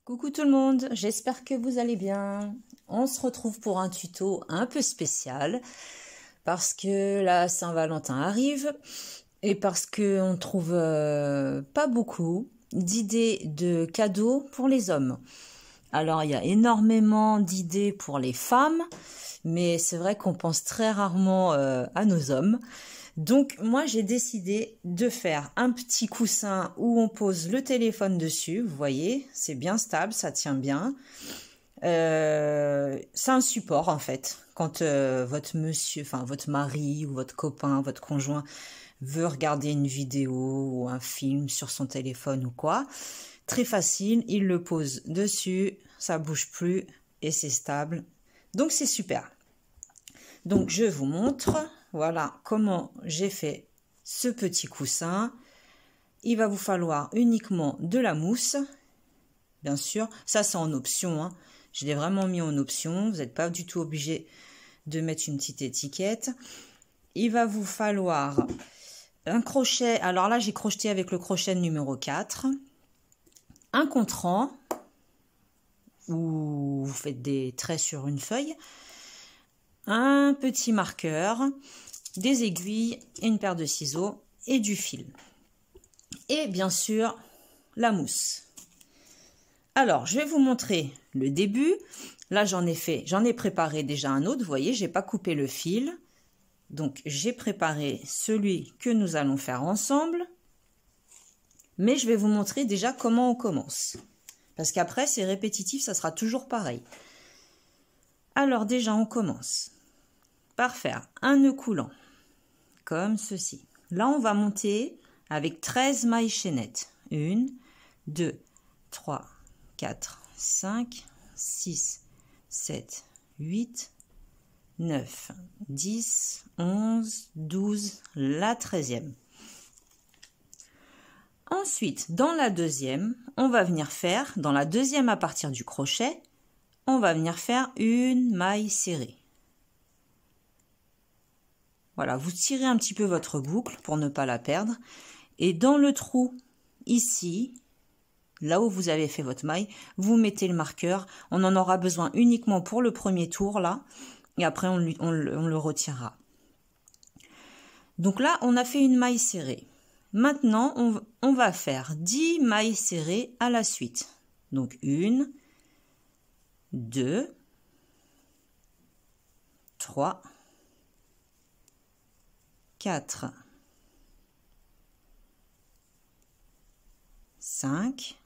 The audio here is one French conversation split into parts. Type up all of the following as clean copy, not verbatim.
Coucou tout le monde, j'espère que vous allez bien. On se retrouve pour un tuto un peu spécial parce que la Saint-Valentin arrive et parce qu'on trouve pas beaucoup d'idées de cadeaux pour les hommes. Alors il y a énormément d'idées pour les femmes, mais c'est vrai qu'on pense très rarement à nos hommes. Donc moi j'ai décidé de faire un petit coussin où on pose le téléphone dessus, vous voyez, c'est bien stable, ça tient bien. C'est un support en fait. Quand votre monsieur, enfin votre mari ou votre copain, votre conjoint veut regarder une vidéo ou un film sur son téléphone ou quoi, très facile, il le pose dessus, ça bouge plus et c'est stable. Donc c'est super. Donc je vous montre, voilà comment j'ai fait ce petit coussin. Il va vous falloir uniquement de la mousse, bien sûr. Ça c'est en option, hein. Je l'ai vraiment mis en option. Vous n'êtes pas du tout obligé de mettre une petite étiquette. Il va vous falloir un crochet. Alors là j'ai crocheté avec le crochet numéro 4. Un contrant où vous faites des traits sur une feuille. Un petit marqueur, des aiguilles, une paire de ciseaux et du fil. Et bien sûr, la mousse. Alors, je vais vous montrer le début. Là, j'en ai préparé déjà un autre. Vous voyez, j'ai pas coupé le fil. Donc, j'ai préparé celui que nous allons faire ensemble. Mais je vais vous montrer déjà comment on commence. Parce qu'après, c'est répétitif, ça sera toujours pareil. Alors, déjà, on commence par faire un nœud coulant, comme ceci. Là, on va monter avec 13 mailles chaînettes. 1, 2, 3, 4, 5, 6, 7, 8, 9, 10, 11, 12, la 13e. Ensuite, dans la deuxième, on va venir faire, dans la deuxième à partir du crochet, on va venir faire une maille serrée. Voilà, vous tirez un petit peu votre boucle pour ne pas la perdre. Et dans le trou, ici, là où vous avez fait votre maille, vous mettez le marqueur. On en aura besoin uniquement pour le premier tour, là. Et après, on le retirera. Donc là, on a fait une maille serrée. Maintenant, on va faire 10 mailles serrées à la suite. Donc 1, 2, 3, 4, 5,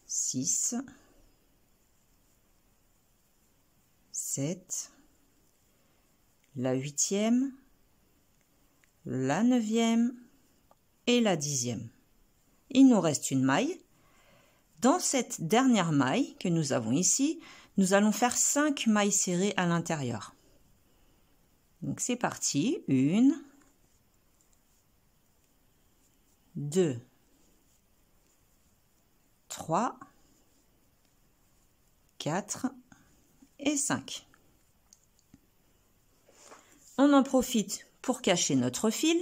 6, 7, la 8e, la 9e et la 10e. Il nous reste une maille. Dans cette dernière maille que nous avons ici, nous allons faire 5 mailles serrées à l'intérieur. Donc c'est parti, 1, 2, 3, 4 et 5. On en profite pour cacher notre fil.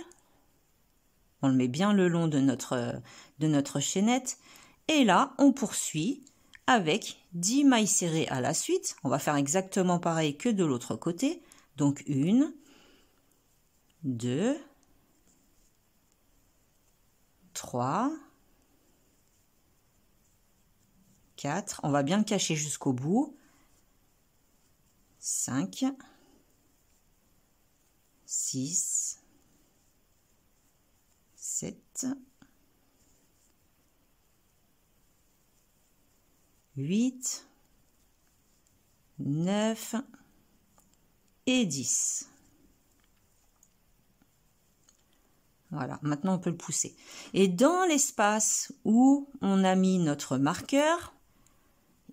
On le met bien le long de notre chaînette. Et là, on poursuit avec 10 mailles serrées à la suite. On va faire exactement pareil que de l'autre côté. Donc 1, 2, 3, 4, on va bien le cacher jusqu'au bout, 5, 6, 7, 8, 9 et 10. Voilà, maintenant on peut le pousser. Et dans l'espace où on a mis notre marqueur,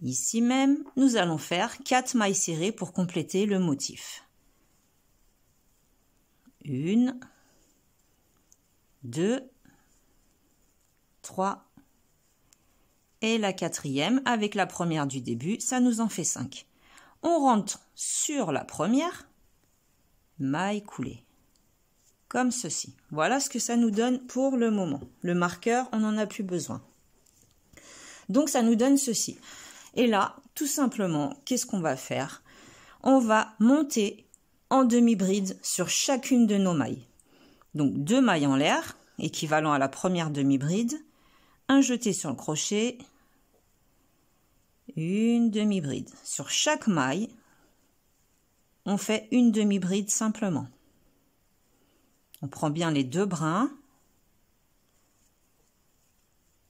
ici même, nous allons faire 4 mailles serrées pour compléter le motif. 1, 2, 3 et la 4e avec la première du début, ça nous en fait 5. On rentre sur la première, maille coulée, comme ceci. Voilà ce que ça nous donne pour le moment. Le marqueur, on n'en a plus besoin. Donc ça nous donne ceci. Et là, tout simplement, qu'est-ce qu'on va faire? On va monter en demi-bride sur chacune de nos mailles. Donc 2 mailles en l'air, équivalent à la première demi-bride, un jeté sur le crochet, une demi-bride. Sur chaque maille, on fait une demi-bride simplement. On prend bien les 2 brins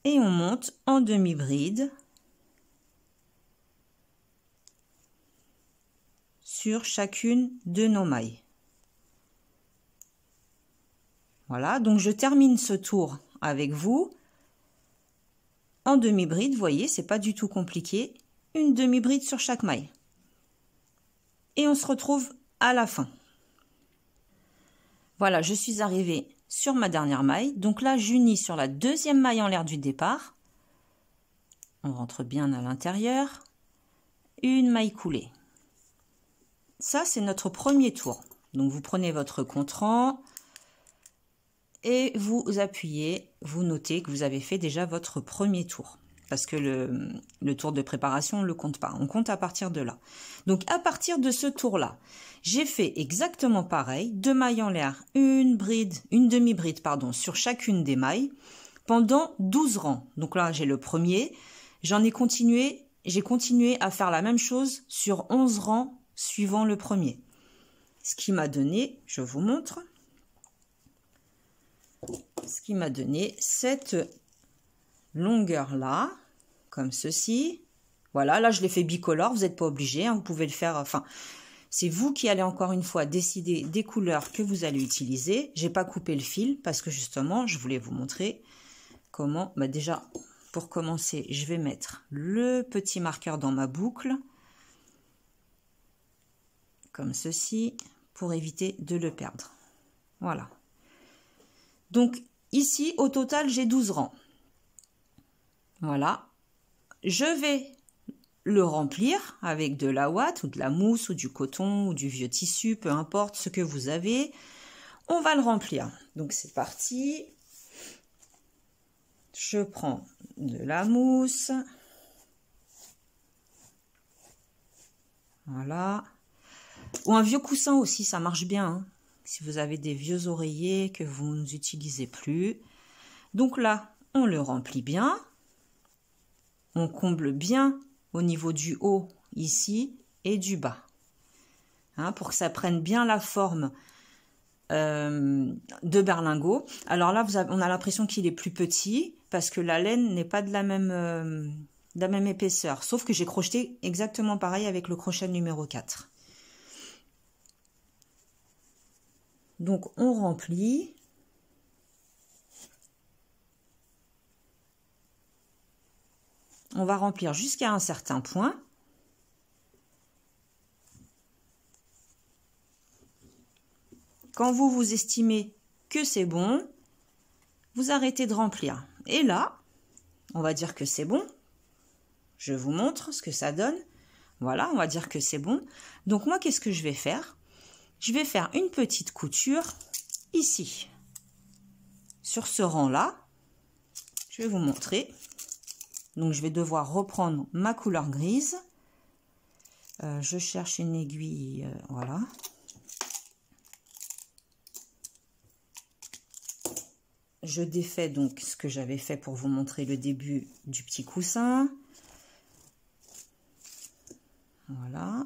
et on monte en demi-bride sur chacune de nos mailles. Voilà, donc je termine ce tour avec vous en demi-bride. Vous voyez, c'est pas du tout compliqué. Une demi-bride sur chaque maille. Et on se retrouve à la fin. Voilà, je suis arrivée sur ma dernière maille. Donc là, j'unis sur la deuxième maille en l'air du départ. On rentre bien à l'intérieur. Une maille coulée. Ça, c'est notre premier tour. Donc, vous prenez votre compte-rang et vous appuyez, vous notez que vous avez fait déjà votre premier tour. Parce que le tour de préparation, on ne le compte pas. On compte à partir de là. Donc, à partir de ce tour-là, j'ai fait exactement pareil. 2 mailles en l'air, une demi-bride, pardon, sur chacune des mailles pendant 12 rangs. Donc là, j'ai le premier. J'ai continué à faire la même chose sur 11 rangs suivant le premier. Ce qui m'a donné, je vous montre, ce qui m'a donné cette longueur-là, comme ceci. Voilà, là je l'ai fait bicolore, vous n'êtes pas obligé, hein, vous pouvez le faire, enfin, c'est vous qui allez encore une fois décider des couleurs que vous allez utiliser. J'ai pas coupé le fil parce que justement, je voulais vous montrer comment, déjà, pour commencer, je vais mettre le petit marqueur dans ma boucle, comme ceci, pour éviter de le perdre. Voilà. Donc, ici, au total, j'ai 12 rangs. Voilà. Je vais le remplir avec de la ouate ou de la mousse ou du coton ou du vieux tissu, peu importe ce que vous avez. On va le remplir. Donc, c'est parti. Je prends de la mousse. Voilà. Ou un vieux coussin aussi, ça marche bien, hein. Si vous avez des vieux oreillers que vous n'utilisez plus. Donc là, on le remplit bien. On comble bien au niveau du haut, ici, et du bas. Hein, pour que ça prenne bien la forme de berlingot. Alors là, on a l'impression qu'il est plus petit, parce que la laine n'est pas de la même épaisseur. Sauf que j'ai crocheté exactement pareil avec le crochet numéro 4. Donc, on remplit. On va remplir jusqu'à un certain point. Quand vous estimez que c'est bon, vous arrêtez de remplir. Et là, on va dire que c'est bon. Je vous montre ce que ça donne. Voilà, on va dire que c'est bon. Donc, moi, qu'est-ce que je vais faire? Je vais faire une petite couture ici, sur ce rang-là. Je vais vous montrer. Donc, je vais devoir reprendre ma couleur grise. Je cherche une aiguille, voilà. Je défais donc ce que j'avais fait pour vous montrer le début du petit coussin. Voilà.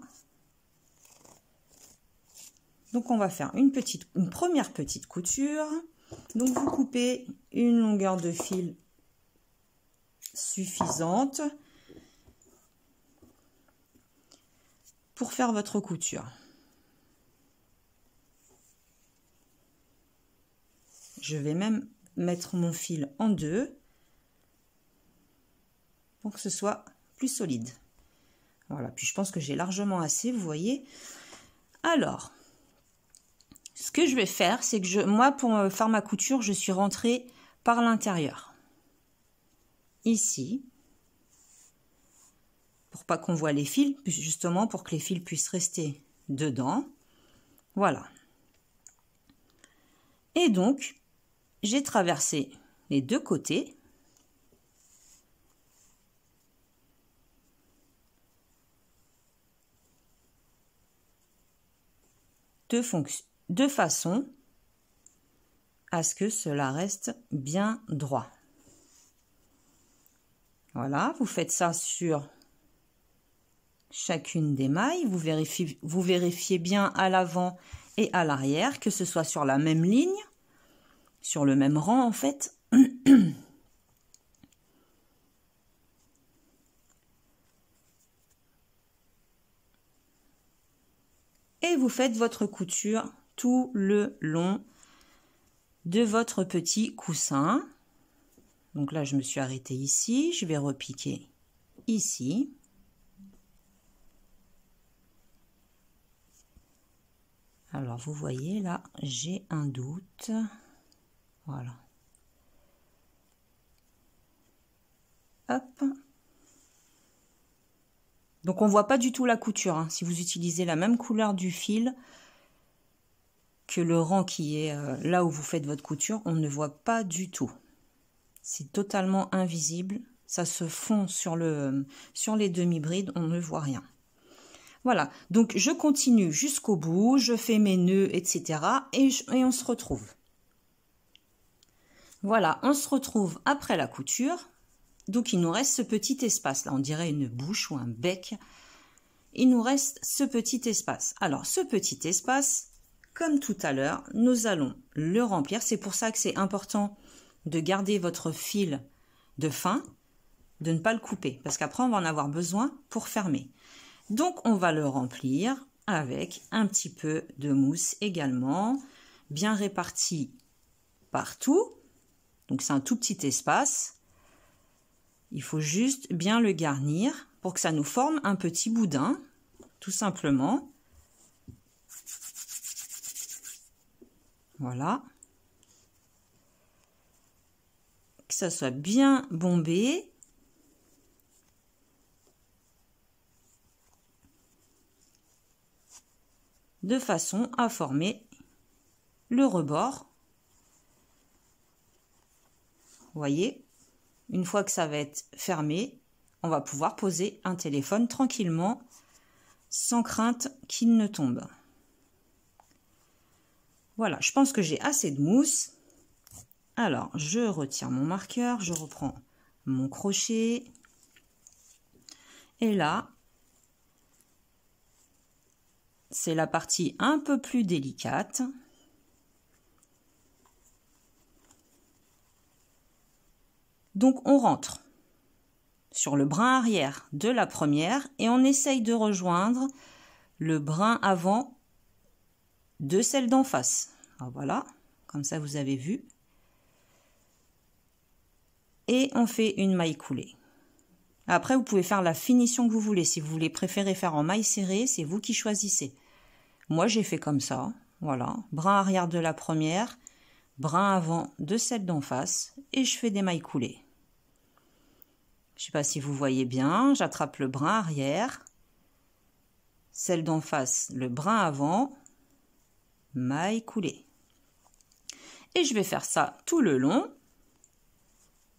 Donc, on va faire une première petite couture. Donc, vous coupez une longueur de fil suffisante pour faire votre couture. Je vais même mettre mon fil en deux pour que ce soit plus solide. Voilà, puis je pense que j'ai largement assez, vous voyez. Alors, ce que je vais faire, c'est que moi, pour faire ma couture, je suis rentrée par l'intérieur. Ici, pour pas qu'on voit les fils, justement pour que les fils puissent rester dedans. Voilà. Et donc, j'ai traversé les deux côtés. de façon à ce que cela reste bien droit. Voilà, vous faites ça sur chacune des mailles. Vous vérifiez bien à l'avant et à l'arrière, que ce soit sur la même ligne, sur le même rang en fait. Et vous faites votre couture tout le long de votre petit coussin. Donc là, je me suis arrêtée ici. Je vais repiquer ici. Alors, vous voyez, là, j'ai un doute. Voilà. Hop. Donc, on ne voit pas du tout la couture. Hein. Si vous utilisez la même couleur du fil que le rang qui est là où vous faites votre couture, on ne voit pas du tout. C'est totalement invisible. Ça se fond sur les demi-brides, on ne voit rien. Voilà, donc je continue jusqu'au bout, je fais mes nœuds, etc. Et on se retrouve. Voilà, on se retrouve après la couture. Donc il nous reste ce petit espace, là on dirait une bouche ou un bec. Il nous reste ce petit espace. Alors ce petit espace, comme tout à l'heure, nous allons le remplir. C'est pour ça que c'est important de garder votre fil de fin, de ne pas le couper, parce qu'après on va en avoir besoin pour fermer. Donc on va le remplir avec un petit peu de mousse également, bien réparti partout. Donc c'est un tout petit espace. Il faut juste bien le garnir pour que ça nous forme un petit boudin, tout simplement. Voilà. Que ça soit bien bombé. De façon à former le rebord. Vous voyez, une fois que ça va être fermé, on va pouvoir poser un téléphone tranquillement, sans crainte qu'il ne tombe. Voilà, je pense que j'ai assez de mousse. Alors, je retire mon marqueur, je reprends mon crochet. Et là, c'est la partie un peu plus délicate. Donc, on rentre sur le brin arrière de la première et on essaye de rejoindre le brin avant de celle d'en face. Alors voilà, comme ça vous avez vu. Et on fait une maille coulée. Après, vous pouvez faire la finition que vous voulez. Si vous préférez faire en maille serrée, c'est vous qui choisissez. Moi, j'ai fait comme ça. Voilà, brin arrière de la première, brin avant de celle d'en face. Et je fais des mailles coulées. Je ne sais pas si vous voyez bien. J'attrape le brin arrière. Celle d'en face, le brin avant. Maille coulée. Et je vais faire ça tout le long.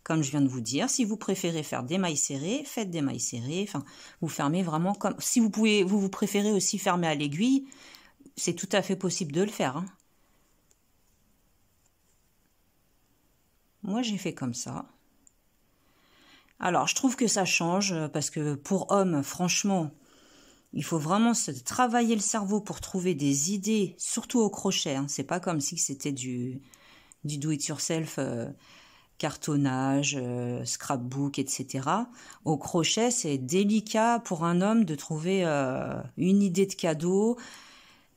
Comme je viens de vous dire, si vous préférez faire des mailles serrées, faites des mailles serrées. Enfin, vous fermez vraiment comme... Si vous préférez aussi fermer à l'aiguille, c'est tout à fait possible de le faire. Hein. Moi, j'ai fait comme ça. Alors, je trouve que ça change parce que pour hommes, franchement, il faut vraiment se travailler le cerveau pour trouver des idées, surtout au crochet. Hein. C'est pas comme si c'était du do-it-yourself... cartonnage, scrapbook, etc. Au crochet, c'est délicat pour un homme de trouver une idée de cadeau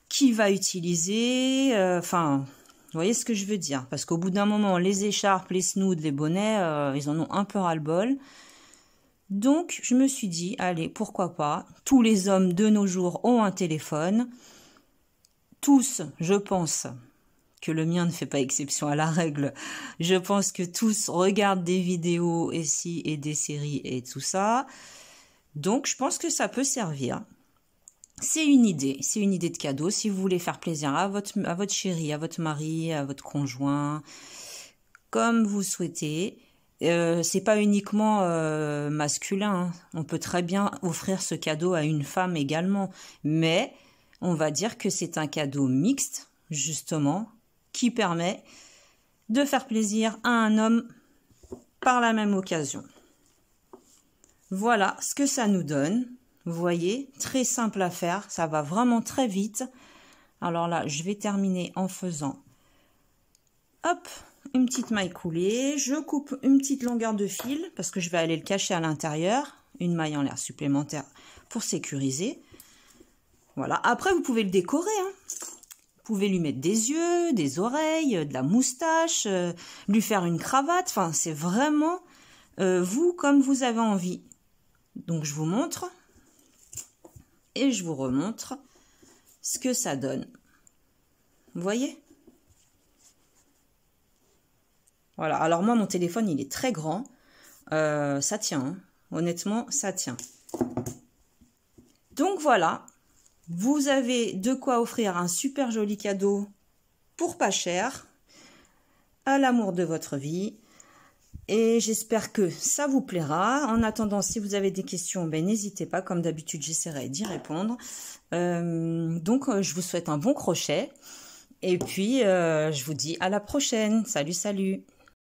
qu'il va utiliser. Enfin, vous voyez ce que je veux dire? Parce qu'au bout d'un moment, les écharpes, les snoods, les bonnets, ils en ont un peu ras-le-bol. Donc, je me suis dit, allez, pourquoi pas? Tous les hommes de nos jours ont un téléphone. Tous, je pense... que le mien ne fait pas exception à la règle. Je pense que tous regardent des vidéos ici et des séries et tout ça. Donc, je pense que ça peut servir. C'est une idée de cadeau. Si vous voulez faire plaisir à votre chéri, à votre mari, à votre conjoint, comme vous souhaitez. C'est pas uniquement masculin. Hein. On peut très bien offrir ce cadeau à une femme également. Mais... on va dire que c'est un cadeau mixte, justement, qui permet de faire plaisir à un homme par la même occasion. Voilà ce que ça nous donne. Vous voyez, très simple à faire, ça va vraiment très vite. Alors là, je vais terminer en faisant, hop, une petite maille coulée. Je coupe une petite longueur de fil parce que je vais aller le cacher à l'intérieur. Une maille en l'air supplémentaire pour sécuriser. Voilà, après vous pouvez le décorer, hein. Vous pouvez lui mettre des yeux, des oreilles, de la moustache, lui faire une cravate. Enfin, c'est vraiment vous comme vous avez envie. Donc, je vous montre et je vous remontre ce que ça donne. Vous voyez? Voilà. Alors, moi, mon téléphone, il est très grand. Ça tient, hein. Honnêtement, ça tient. Donc, voilà. Vous avez de quoi offrir un super joli cadeau pour pas cher à l'amour de votre vie. Et j'espère que ça vous plaira. En attendant, si vous avez des questions, ben, n'hésitez pas. Comme d'habitude, j'essaierai d'y répondre. Donc, je vous souhaite un bon crochet. Et puis, je vous dis à la prochaine. Salut, salut!